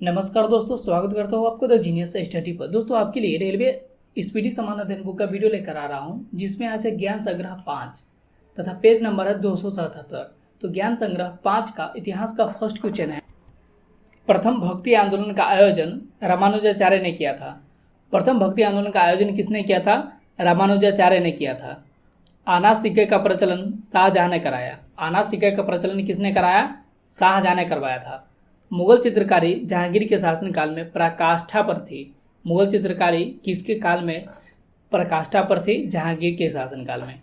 नमस्कार दोस्तों, स्वागत करता हूँ आपको द जीनियस स्टडी पर। दोस्तों, आपके लिए रेलवे स्पीडी समान अध्ययन बुक का वीडियो लेकर आ रहा हूँ, जिसमें आज है ज्ञान संग्रह 5 तथा पेज नंबर है 277। तो ज्ञान संग्रह 5 का इतिहास का फर्स्ट क्वेश्चन है। प्रथम भक्ति आंदोलन का आयोजन रामानुजाचार्य ने किया था। प्रथम भक्ति आंदोलन का आयोजन किसने किया था? रामानुजाचार्य ने किया था। आना सिक्के का प्रचलन शाहजहां ने कराया। आना सिक्के का प्रचलन किसने कराया? शाहजहां ने करवाया था। मुगल चित्रकारी जहांगीर के शासनकाल में पराकाष्ठा पर थी। मुगल चित्रकारी किसके काल में पराकाष्ठा पर थी? जहांगीर के शासनकाल में।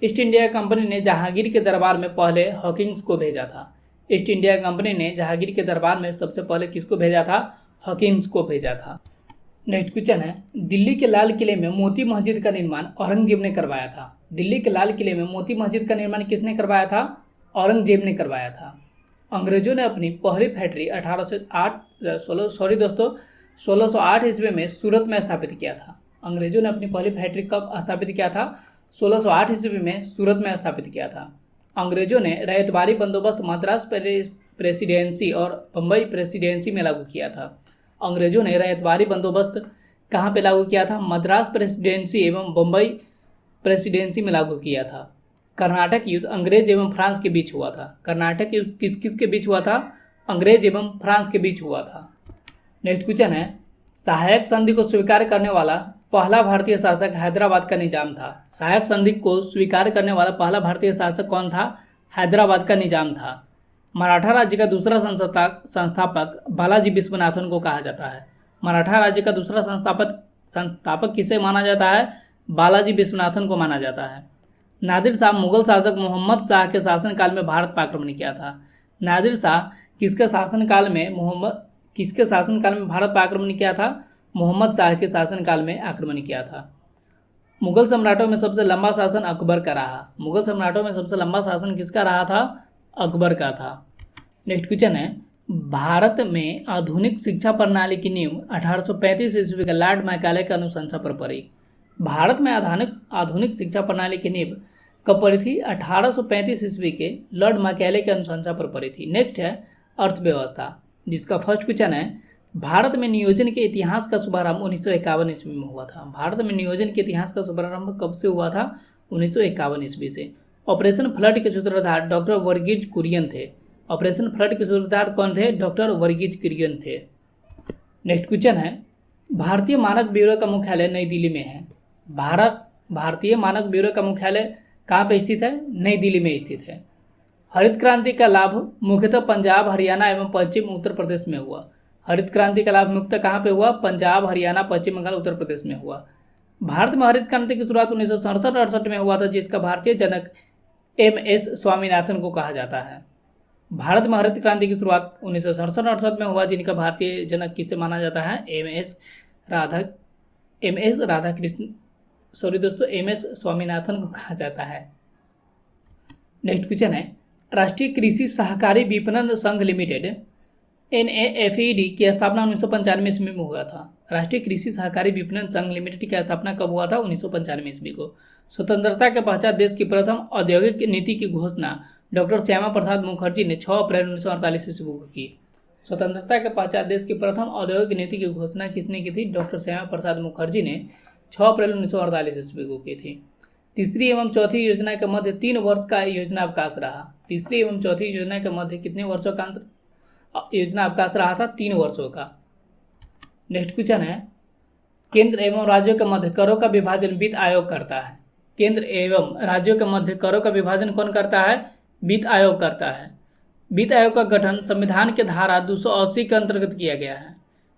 ईस्ट इंडिया कंपनी ने जहांगीर के दरबार में पहले हॉकिंस को भेजा था। ईस्ट इंडिया कंपनी ने जहांगीर के दरबार में सबसे पहले किसको भेजा था? हॉकिंस को भेजा था। नेक्स्ट क्वेश्चन है, दिल्ली के लाल किले में मोती मस्जिद का निर्माण औरंगजेब ने करवाया था। दिल्ली के लाल किले में मोती मस्जिद का निर्माण किसने करवाया था? औरंगजेब ने करवाया था। अंग्रेजों ने अपनी पहली फैक्ट्री 1608 ईस्वी में सूरत में स्थापित किया था। अंग्रेजों ने अपनी पहली फैक्ट्री कब स्थापित किया था? 1608 ईस्वी में सूरत में स्थापित किया था। अंग्रेजों ने रैयतवारी बंदोबस्त मद्रास प्रेसिडेंसी और बम्बई प्रेसिडेंसी में लागू किया था। अंग्रेजों ने रैयतवारी बंदोबस्त कहाँ पे लागू किया था? मद्रास प्रेसिडेंसी एवं बम्बई प्रेसिडेंसी में लागू किया था। कर्नाटक युद्ध अंग्रेज एवं फ्रांस के बीच हुआ था। कर्नाटक युद्ध किस किस के बीच हुआ था? अंग्रेज एवं फ्रांस के बीच हुआ था। नेक्स्ट क्वेश्चन है, सहायक संधि को स्वीकार करने वाला पहला भारतीय शासक हैदराबाद का निजाम था। सहायक संधि को स्वीकार करने वाला पहला भारतीय शासक कौन था? हैदराबाद का निजाम था। मराठा राज्य का दूसरा संस्थापक बालाजी विश्वनाथन को कहा जाता है। मराठा राज्य का दूसरा संस्थापक किसे माना जाता है? बालाजी विश्वनाथन को माना जाता है। नादिर शाह मुगल शासक मोहम्मद शाह के शासनकाल में भारत पर आक्रमण किया था। नादिर शाह किसके शासनकाल में भारत पर आक्रमण किया था? मोहम्मद शाह के शासनकाल में आक्रमण किया था। मुगल सम्राटों में सबसे लंबा शासन अकबर का रहा। मुगल सम्राटों में सबसे लंबा शासन किसका रहा था? अकबर का था। नेक्स्ट क्वेश्चन है, भारत में आधुनिक शिक्षा प्रणाली की नींव 1835 ईस्वी के लॉर्ड मैकाले की अनुशंसा पर पड़ी। भारत में आधुनिक शिक्षा प्रणाली की नींव कब पड़ी थी? 1835 ईस्वी के लॉर्ड मैकाले की अनुशंसा पर पड़ी थी। नेक्स्ट है अर्थव्यवस्था, जिसका फर्स्ट क्वेश्चन है, भारत में नियोजन के इतिहास का शुभारंभ 1951 ईस्वी में हुआ था। भारत में नियोजन के इतिहास का शुभारंभ कब से हुआ था? 1951 ईस्वी से। ऑपरेशन फ्लड के सूत्रधार डॉक्टर वर्गीज कुरियन थे। ऑपरेशन फ्लड के सूत्रधार कौन थे? डॉक्टर वर्गीज कुरियन थे। नेक्स्ट क्वेश्चन है, भारतीय मानक ब्यूरो का मुख्यालय नई दिल्ली में है। भारतीय मानक ब्यूरो का मुख्यालय कहाँ पे स्थित है? नई दिल्ली में स्थित है। हरित क्रांति का लाभ मुख्यतः पंजाब, हरियाणा एवं पश्चिम उत्तर प्रदेश में हुआ। हरित क्रांति का लाभ मुख्यतः कहाँ पे हुआ? पंजाब, हरियाणा, पश्चिम बंगाल, उत्तर प्रदेश में हुआ। भारत में हरित क्रांति की शुरुआत 1967-68 में हुआ था, जिसका भारतीय जनक MS स्वामीनाथन को कहा जाता है। भारत में हरित क्रांति की शुरुआत 1967-68 में हुआ, जिनका भारतीय जनक किसे माना जाता है? MS स्वामीनाथन को कहा जाता है। नेक्स्ट क्वेश्चन है, राष्ट्रीय कृषि सहकारी विपणन संघ लिमिटेड NAFED की स्थापना 1995 ईस्वी में हुआ था। राष्ट्रीय कृषि सहकारी विपणन संघ लिमिटेड की स्थापना कब हुआ था? 1995 ईस्वी को। स्वतंत्रता के पश्चात देश की प्रथम औद्योगिक नीति की घोषणा डॉक्टर श्यामा प्रसाद मुखर्जी ने 6 अप्रैल 1948 ईस्वी को की। स्वतंत्रता के पश्चात देश की प्रथम औद्योगिक नीति की घोषणा किसने की थी? डॉक्टर श्यामा प्रसाद मुखर्जी ने 6 अप्रैल 1948 ईस्वी को की थी। तीसरी एवं चौथी योजना के मध्य 3 वर्ष का योजना अवकाश रहा। तीसरी एवं चौथी योजना के मध्य कितने वर्षों का योजना अवकाश रहा था? 3 वर्षों का। नेक्स्ट क्वेश्चन है, केंद्र एवं राज्यों के मध्य करों का विभाजन वित्त आयोग करता है। केंद्र एवं राज्यों के मध्य करों का विभाजन कौन करता है? वित्त आयोग करता है। वित्त आयोग का गठन संविधान के धारा 280 के अंतर्गत किया गया है।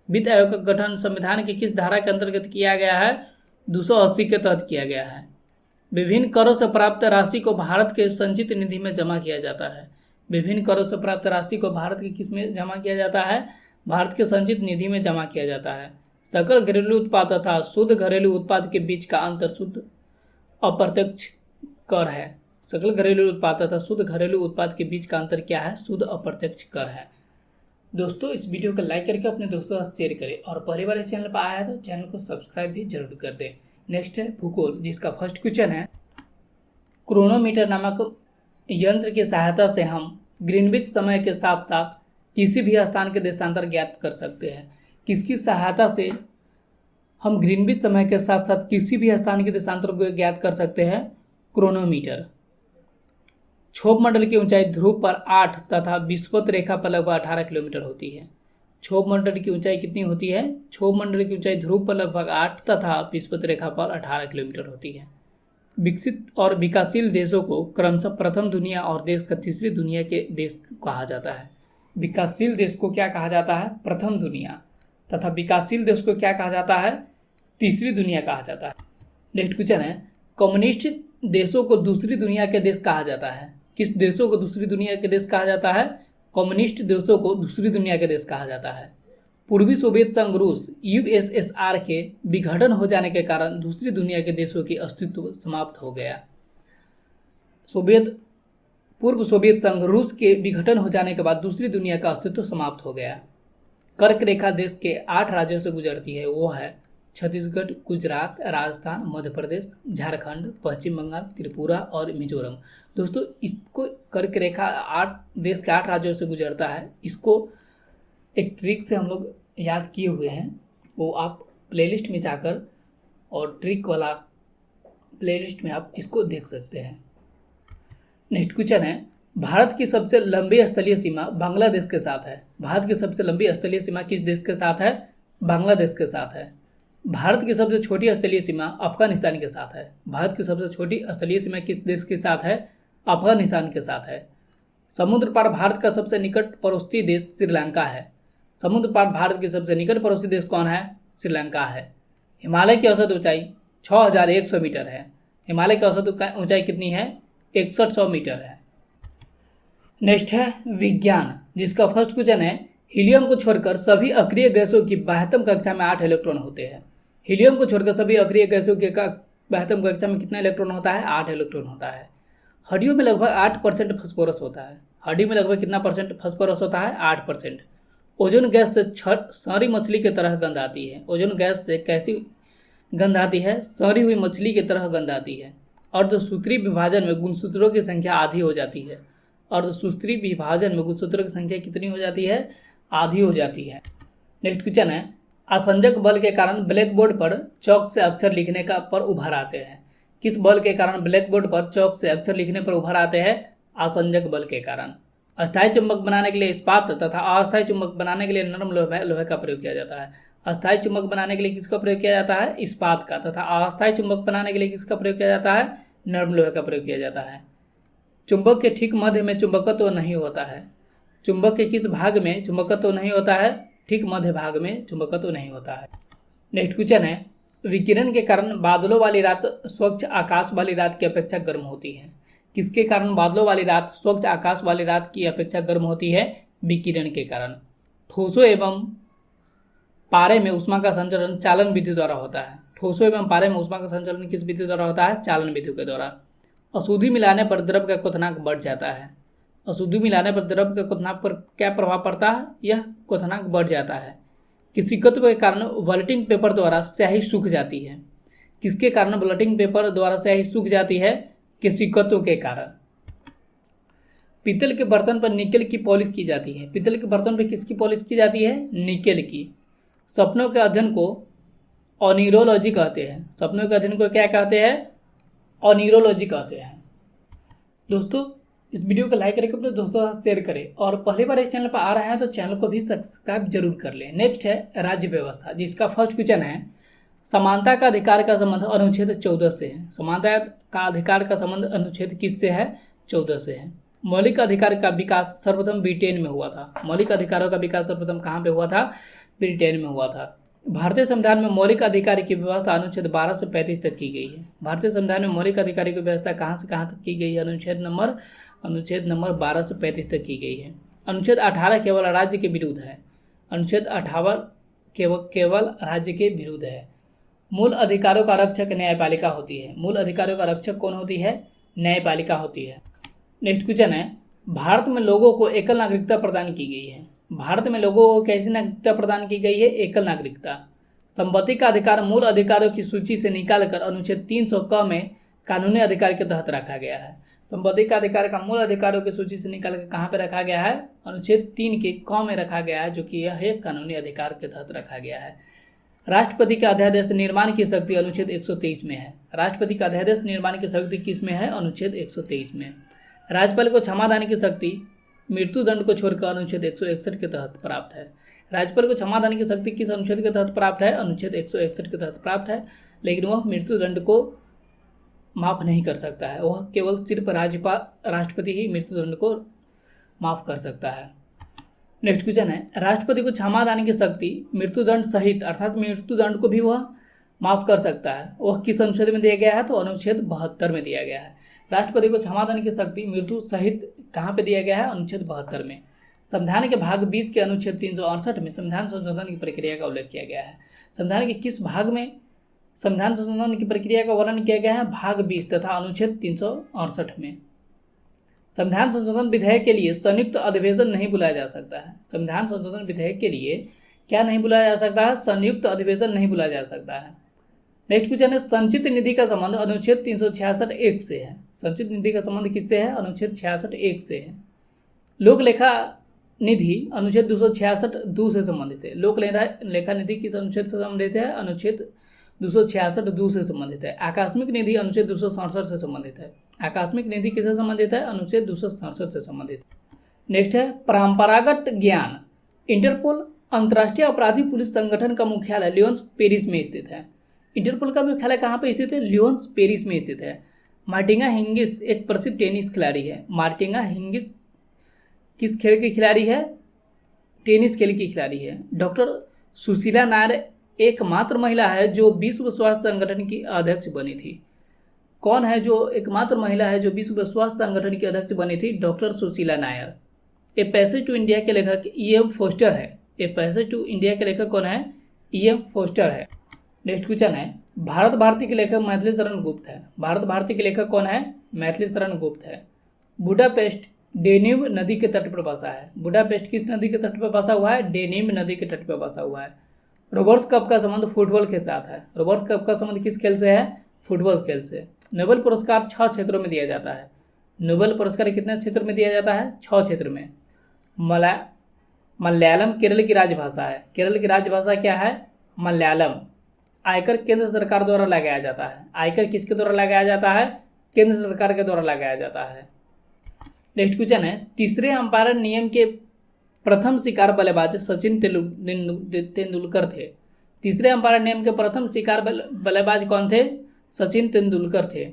वित्त आयोग का गठन संविधान की किस धारा के अंतर्गत किया गया है? 280 के तहत किया गया है। विभिन्न करों से प्राप्त राशि को भारत के संचित निधि में जमा किया जाता है। विभिन्न करों से प्राप्त राशि को भारत की किस में जमा किया जाता है? भारत के संचित निधि में जमा किया जाता है। सकल घरेलू उत्पाद तथा शुद्ध घरेलू उत्पाद के बीच का अंतर शुद्ध अप्रत्यक्ष कर है। सकल घरेलू उत्पाद तथा शुद्ध घरेलू उत्पाद के बीच का अंतर क्या है? शुद्ध अप्रत्यक्ष कर है। दोस्तों, इस वीडियो को लाइक करके अपने दोस्तों के साथ शेयर करें और पहली बार इस चैनल पर आया है तो चैनल को सब्सक्राइब भी जरूर कर दें। नेक्स्ट है भूगोल, जिसका फर्स्ट क्वेश्चन है, क्रोनोमीटर नामक यंत्र की सहायता से हम ग्रीनविच समय के साथ साथ किसी भी स्थान के देशांतर ज्ञात कर सकते हैं। किसकी सहायता से हम ग्रीनविच समय के साथ साथ किसी भी स्थान के देशांतर को ज्ञात कर सकते हैं? क्रोनोमीटर। क्षोभ मंडल की ऊंचाई ध्रुव पर 8 तथा विषुवत रेखा पर लगभग 18 किलोमीटर होती है। क्षोभ मंडल की ऊंचाई कितनी होती है? क्षोभ मंडल की ऊंचाई ध्रुव पर लगभग 8 तथा विषुवत रेखा पर 18 किलोमीटर होती है। विकसित और विकासशील देशों को क्रमशः प्रथम दुनिया और देश का तीसरी दुनिया के देश कहा जाता है। विकासशील देश को क्या कहा जाता है? प्रथम दुनिया। तथा विकासशील देश को क्या कहा जाता है? तीसरी दुनिया कहा जाता है। नेक्स्ट क्वेश्चन है, कम्युनिस्ट देशों को दूसरी दुनिया के देश कहा जाता है। किस देशों को दूसरी दुनिया के देश कहा जाता है? कम्युनिस्ट देशों को दूसरी दुनिया के देश कहा जाता है। पूर्वी सोवियत संघ रूस यूएसएसआर के विघटन हो जाने के कारण दूसरी दुनिया के देशों की अस्तित्व समाप्त हो गया। पूर्व सोवियत संघ रूस के विघटन हो जाने के बाद दूसरी दुनिया का अस्तित्व समाप्त हो गया। कर्क रेखा देश के 8 राज्यों से गुजरती है। वो है छत्तीसगढ़, गुजरात, राजस्थान, मध्य प्रदेश, झारखंड, पश्चिम बंगाल, त्रिपुरा और मिजोरम। दोस्तों, इसको कर्क रेखा 8 देश के 8 राज्यों से गुजरता है। इसको एक ट्रिक से हम लोग याद किए हुए हैं, वो आप प्लेलिस्ट में जाकर और ट्रिक वाला प्लेलिस्ट में आप इसको देख सकते हैं। नेक्स्ट क्वेश्चन है, भारत की सबसे लंबी स्थलीय सीमा बांग्लादेश के साथ है। भारत की सबसे लंबी स्थलीय सीमा किस देश के साथ है? बांग्लादेश के साथ है। भारत की सबसे छोटी स्थलीय सीमा अफगानिस्तान के साथ है। भारत की सबसे छोटी स्थलीय सीमा किस देश के साथ है? अफगानिस्तान के साथ है। समुद्र पार भारत का सबसे निकट पड़ोसी देश श्रीलंका है। समुद्र पार भारत की सबसे निकट पड़ोसी देश कौन है? श्रीलंका है। हिमालय की औसत ऊंचाई 6100 मीटर है। हिमालय की औसत ऊंचाई कितनी है? 6100 मीटर है। नेक्स्ट है विज्ञान, जिसका फर्स्ट क्वेश्चन है, हीलियम को छोड़कर सभी अक्रिय गैसों की बाह्यतम कक्षा में 8 इलेक्ट्रॉन होते हैं। हीलियम को छोड़कर सभी अक्रिय गैसों के बाह्यतम कक्षा में कितना इलेक्ट्रॉन होता है? 8 इलेक्ट्रॉन होता है। हड्डियों में लगभग 8% फास्फोरस होता है। हड्डी में लगभग कितना परसेंट फास्फोरस होता है? 8%। ओजोन गैस से सड़ी मछली की तरह गंध आती है। ओजोन गैस से कैसी गंध आती है? सड़ी हुई मछली की तरह गंध आती है। अर्धसूत्री विभाजन में गुणसूत्रों की संख्या आधी हो जाती है। अर्धसूत्री विभाजन में गुणसूत्रों की संख्या कितनी हो जाती है? आधी हो जाती है। नेक्स्ट क्वेश्चन है, आसंजक बल के कारण ब्लैक बोर्ड पर चौक से अक्षर लिखने पर उभर आते हैं। किस बल के कारण ब्लैक बोर्ड पर चौक से अक्षर लिखने पर उभर आते हैं? आसंजक बल के कारण। अस्थायी चुंबक बनाने के लिए इस्पात तथा अस्थायी चुंबक बनाने के लिए नरम लोहे का प्रयोग किया जाता है। अस्थायी चुंबक बनाने के लिए किसका प्रयोग किया जाता है? इस्पात का। तथा अस्थायी चुंबक बनाने के लिए किसका प्रयोग किया जाता है? नरम लोहे का प्रयोग किया जाता है। चुंबक के ठीक मध्य में चुंबकत्व नहीं होता है। चुंबक के किस भाग में चुंबकत्व नहीं होता है? ठीक मध्य भाग में चुंबकत्व नहीं होता है। नेक्स्ट क्वेश्चन है, विकिरण के कारण बादलों वाली रात स्वच्छ आकाश वाली रात की अपेक्षा गर्म होती है। किसके कारण बादलों वाली रात स्वच्छ आकाश वाली रात की अपेक्षा गर्म होती है? विकिरण के कारण। ठोसों एवं पारे में ऊष्मा का संचरण चालन विधि द्वारा होता है। ठोसों एवं पारे में ऊष्मा का संचरण किस विधि द्वारा होता है? चालन विधि के द्वारा। अशुद्धि मिलाने पर द्रव का क्वथनांक बढ़ जाता है। अशुद्धि मिलाने पर द्रव के क्वथनांक पर क्या प्रभाव पड़ता है? यह क्वथनांक बढ़ जाता है। किसी तत्व के कारण ब्लटिंग पेपर द्वारा स्याही सूख जाती है। किसके कारण ब्लटिंग पेपर द्वारा स्याही सूख जाती है? किसी तत्व के कारण। पीतल के बर्तन पर निकेल की पॉलिश की जाती है। पीतल के बर्तन पर किसकी पॉलिश की जाती है? निकेल की। सपनों के अध्ययन को ऑनिरोलॉजी कहते हैं। सपनों के अध्ययन को क्या कहते हैं? ऑनिरोलॉजी कहते हैं। दोस्तों, इस वीडियो को लाइक करके अपने दोस्तों के साथ शेयर करें और पहली बार इस चैनल पर आ रहे हैं तो चैनल को भी सब्सक्राइब जरूर कर लें। नेक्स्ट है राज्य व्यवस्था, जिसका फर्स्ट क्वेश्चन है, समानता का अधिकार का संबंध अनुच्छेद 14 से है। समानता का अधिकार का संबंध अनुच्छेद किससे है? 14 से है। मौलिक अधिकार का विकास सर्वप्रथम ब्रिटेन में हुआ था। मौलिक अधिकारों का विकास सर्वप्रथम कहाँ पे हुआ था? ब्रिटेन में हुआ था। भारतीय संविधान में मौलिक अधिकार की व्यवस्था अनुच्छेद 12 से 35 तक की गई है। भारतीय संविधान में मौलिक अधिकार की व्यवस्था कहाँ से कहाँ तक की गई है? अनुच्छेद नंबर 12 से 35 तक की गई है। अनुच्छेद 18 केवल राज्य के विरुद्ध है। अनुच्छेद 18 केवल राज्य के विरुद्ध है। मूल अधिकारों का रक्षक न्यायपालिका होती है। मूल अधिकारों का रक्षक कौन होती है? न्यायपालिका होती है। नेक्स्ट क्वेश्चन है, भारत में लोगों को एकल नागरिकता प्रदान की गई है। भारत में लोगों को कैसी नागरिकता प्रदान की गई है? एकल नागरिकता। संपत्ति का अधिकार मूल अधिकारों की सूची से निकालकर अनुच्छेद 300 क में कानूनी अधिकार के तहत रखा गया है। संपत्ति का अधिकार का मूल अधिकारों की सूची से निकाल के कहाँ पे रखा गया है? अनुच्छेद 3 के क में रखा गया है, जो कि यह एक कानूनी अधिकार के तहत रखा गया है। राष्ट्रपति का अध्यादेश निर्माण की शक्ति अनुच्छेद 123 में है। राष्ट्रपति का अध्यादेश निर्माण की शक्ति किस में है? अनुच्छेद 123 में। राज्यपाल को क्षमा दान की शक्ति मृत्युदंड को छोड़कर अनुच्छेद 161 के तहत प्राप्त है। राज्यपाल को क्षमा दान की शक्ति किस अनुच्छेद के तहत प्राप्त है? अनुच्छेद 161 के तहत प्राप्त है, लेकिन वह मृत्युदंड को माफ नहीं कर सकता है। वह केवल सिर्फ राष्ट्रपति ही मृत्युदंड को माफ कर सकता है। नेक्स्ट क्वेश्चन है, राष्ट्रपति को क्षमा दान की शक्ति मृत्युदंड सहित अर्थात मृत्युदंड को भी वह माफ कर सकता है। वह किस अनुच्छेद में दिया गया है? तो अनुच्छेद 72 में दिया गया है। राष्ट्रपति को क्षमा दान की शक्ति मृत्यु सहित कहाँ पे दिया गया है? अनुच्छेद 72 में। संविधान के भाग 20 के अनुच्छेद 368 में संविधान संशोधन की प्रक्रिया का उल्लेख किया गया है। संविधान के किस भाग में संविधान संशोधन की प्रक्रिया का वर्णन किया गया है? भाग 20 तथा अनुच्छेद 368 में। संविधान संशोधन विधेयक के लिए संयुक्त अधिवेशन नहीं बुलाया जा सकता है। संविधान संशोधन विधेयक के लिए क्या नहीं बुलाया जा सकता है? संयुक्त अधिवेशन नहीं बुलाया जा सकता है। नेक्स्ट क्वेश्चन है, संचित निधि का संबंध अनुच्छेद 366(1) से है। संचित निधि का संबंध किससे है? अनुच्छेद 66(1) से है। लोक लेखा निधि अनुच्छेद 266(2) से संबंधित है। लोक लेखा निधि किस अनुच्छेद से संबंधित है? अनुच्छेद 266(2) से संबंधित है। आकस्मिक निधि अनुच्छेद 267 से संबंधित है। आकस्मिक निधि किससे संबंधित है? अनुच्छेद 267 से संबंधित। नेक्स्ट है, परंपरागत ज्ञान। इंटरपोल अंतर्राष्ट्रीय अपराधी पुलिस संगठन का मुख्यालय लियोन्स पेरिस में स्थित है। इंटरपोल का मुख्यालय कहाँ पर स्थित है? लियोन्स पेरिस में स्थित है। मार्टिना हिंगिस एक प्रसिद्ध टेनिस खिलाड़ी है। मार्टिना हिंगिस किस खेल की खिलाड़ी है? टेनिस खेल की खिलाड़ी है। डॉक्टर सुशीला नायर एकमात्र महिला है जो विश्व स्वास्थ्य संगठन की अध्यक्ष बनी थी। कौन है जो एकमात्र महिला है जो विश्व स्वास्थ्य संगठन की अध्यक्ष बनी थी? Doctor Sushila Nayar. A passage to India के लेखक E.M. फोस्टर है। ए पैसेज टू इंडिया के लेखक कौन है? E.M. फोस्टर है। नेक्स्ट क्वेश्चन है, भारत भारती के लेखक मैथिली शरण गुप्त है। भारत भारती के लेखक कौन है? मैथिली शरण गुप्त है। बुडापेस्ट डेन्यूब नदी के तट पर बसा है। बुडापेस्ट किस नदी के तट पर बसा हुआ है? डेन्यूब नदी के तट पर बसा हुआ है। रोबर्ट्स कप का संबंध फुटबॉल के साथ है। रोबर्ट्स कप का संबंध किस खेल से है? फुटबॉल खेल से। नोबेल पुरस्कार 6 क्षेत्रों में दिया जाता है। नोबेल पुरस्कार कितने क्षेत्र में दिया जाता है? 6 क्षेत्र में। मलयालम केरल की राजभाषा है। केरल की राजभाषा क्या है? मलयालम। आयकर केंद्र सरकार द्वारा लगाया जाता है। आयकर किसके द्वारा लगाया जाता है? केंद्र सरकार के द्वारा लगाया जाता है। नेक्स्ट क्वेश्चन है, तीसरे अंपायर नियम के प्रथम शिकार बल्लेबाज सचिन तेंदुलकर थे। तीसरे अंपायर नियम के प्रथम शिकार बल्लेबाज कौन थे? सचिन तेंदुलकर थे।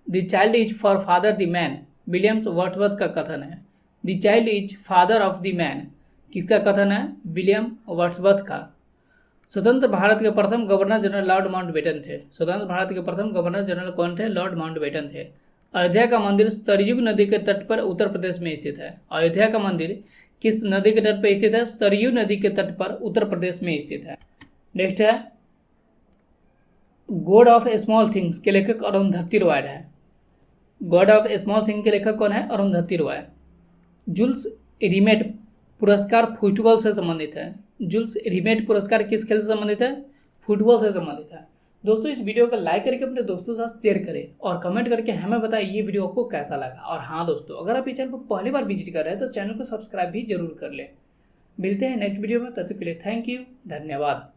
The child is for father the man Williams Wordsworth का कथन है। The child is father of the man किसका कथन है? विलियम वर्ड्सवर्थ का। स्वतंत्र भारत के प्रथम गवर्नर जनरल लॉर्ड माउंटबेटन थे। स्वतंत्र भारत के प्रथम गवर्नर जनरल कौन थे? लॉर्ड माउंटबेटन थे। अयोध्या का मंदिर सरयू नदी के तट पर उत्तर प्रदेश में स्थित है। अयोध्या का मंदिर किस नदी के तट पर स्थित है? सरयू नदी के तट पर उत्तर प्रदेश में स्थित है। नेक्स्ट है, गॉड ऑफ स्मॉल थिंग्स के लेखक अरुंधति रॉय है। गॉड ऑफ स्मॉल थिंग के लेखक कौन है? अरुंधति रॉय। जुल्स रिमेट पुरस्कार फुटबॉल से संबंधित है। जुल्स रिमेट पुरस्कार किस खेल से संबंधित है? फुटबॉल से संबंधित है। दोस्तों, इस वीडियो को लाइक करके अपने दोस्तों के साथ शेयर करें और कमेंट करके हमें बताएं ये वीडियो आपको कैसा लगा। और हाँ दोस्तों, अगर आप इस चैनल पर पहली बार विजिट कर रहे हैं तो चैनल को सब्सक्राइब भी जरूर कर लें। मिलते हैं नेक्स्ट वीडियो में, तब तक के लिए थैंक यू, धन्यवाद।